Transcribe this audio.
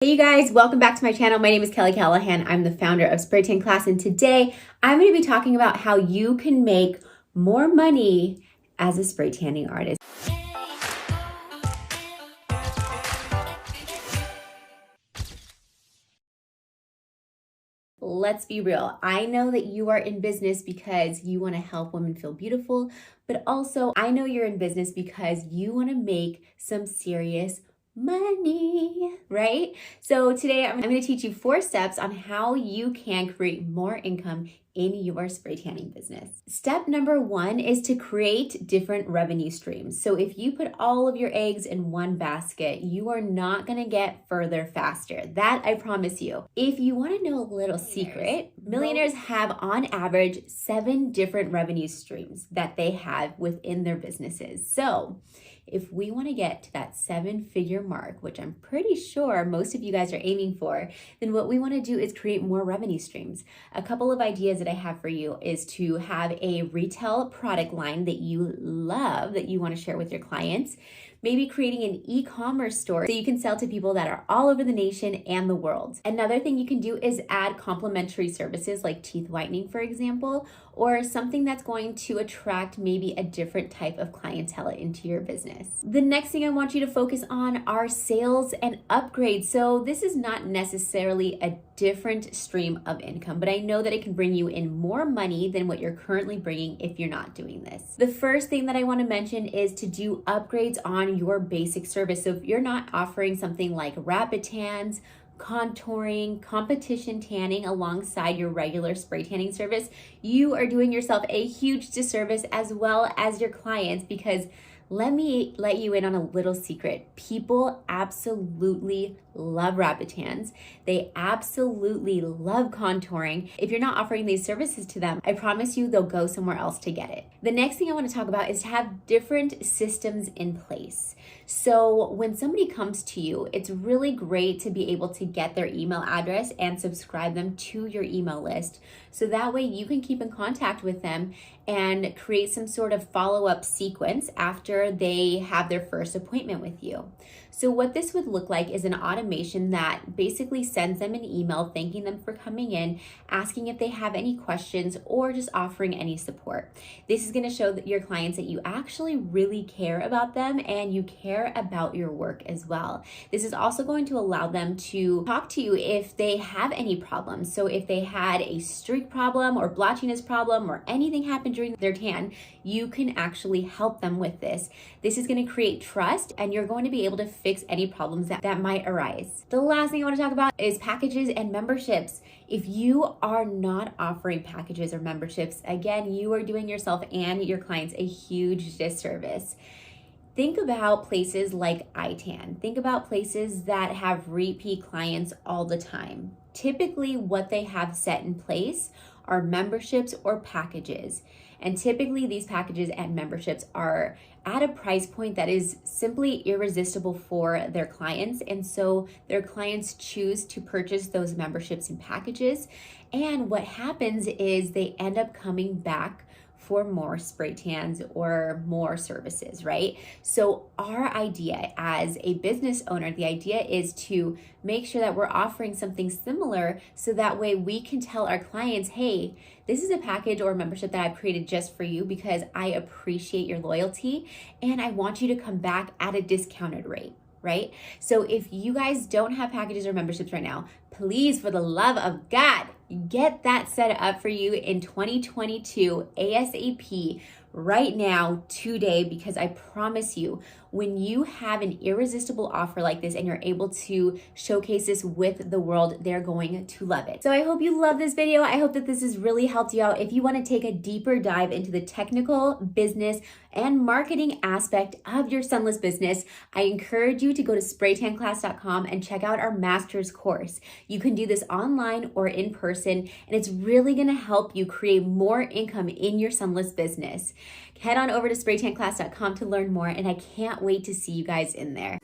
Hey you guys, welcome back to my channel. My name is Kelly Callaghan. I'm the founder of Spray Tan Class, and today I'm going to be talking about how you can make more money as a spray tanning artist. Let's be real. I know that you are in business because you want to help women feel beautiful, but also I know you're in business because you want to make some serious money, right? So today I'm going to teach you 4 steps on how you can create more income in your spray tanning business. Step number 1 is to create different revenue streams. So if you put all of your eggs in one basket, you are not going to get further faster. That I promise you. If you want to know a little secret, millionaires have on average 7 different revenue streams that they have within their businesses. So if we want to get to that 7-figure mark, which I'm pretty sure most of you guys are aiming for, then what we want to do is create more revenue streams. A couple of ideas that I have for you is to have a retail product line that you love, that you want to share with your clients. Maybe creating an e-commerce store so you can sell to people that are all over the nation and the world. Another thing you can do is add complementary services like teeth whitening, for example, or something that's going to attract maybe a different type of clientele into your business. The next thing I want you to focus on are sales and upgrades. So this is not necessarily a different stream of income, but I know that it can bring you in more money than what you're currently bringing if you're not doing this. The first thing that I want to mention is to do upgrades on your basic service. So if you're not offering something like rapid tans, contouring, competition tanning alongside your regular spray tanning service, you are doing yourself a huge disservice as well as your clients, because let me let you in on a little secret. People absolutely love rapid tans. They absolutely love contouring. If you're not offering these services to them, I promise you they'll go somewhere else to get it. The next thing I want to talk about is to have different systems in place. So when somebody comes to you, it's really great to be able to get their email address and subscribe them to your email list. So that way you can keep in contact with them and create some sort of follow-up sequence after they have their first appointment with you. So what this would look like is an automation that basically sends them an email thanking them for coming in, asking if they have any questions or just offering any support. This is going to show that your clients that you actually really care about them and you care about your work as well. This is also going to allow them to talk to you if they have any problems. So if they had a streak problem or blotchiness problem or anything happened during their tan, you can actually help them with this. This is going to create trust and you're going to be able to fix any problems that might arise. The last thing I want to talk about is packages and memberships. If you are not offering packages or memberships, again, you are doing yourself and your clients a huge disservice. Think about places like iTan. Think about places that have repeat clients all the time. Typically, what they have set in place are memberships or packages. And typically these packages and memberships are at a price point that is simply irresistible for their clients. And so their clients choose to purchase those memberships and packages. And what happens is they end up coming back for more spray tans or more services, right? So our idea as a business owner, the idea is to make sure that we're offering something similar so that way we can tell our clients, hey, this is a package or a membership that I've created just for you because I appreciate your loyalty and I want you to come back at a discounted rate. Right? So if you guys don't have packages or memberships right now, please, for the love of God, get that set up for you in 2022 ASAP right now, today, because I promise you, when you have an irresistible offer like this and you're able to showcase this with the world, they're going to love it. So I hope you love this video. I hope that this has really helped you out. If you want to take a deeper dive into the technical, business, and marketing aspect of your Sunless business, I encourage you to go to spraytanclass.com and check out our master's course. You can do this online or in person, and it's really going to help you create more income in your Sunless business. Head on over to spraytanclass.com to learn more, and I can't wait to see you guys in there.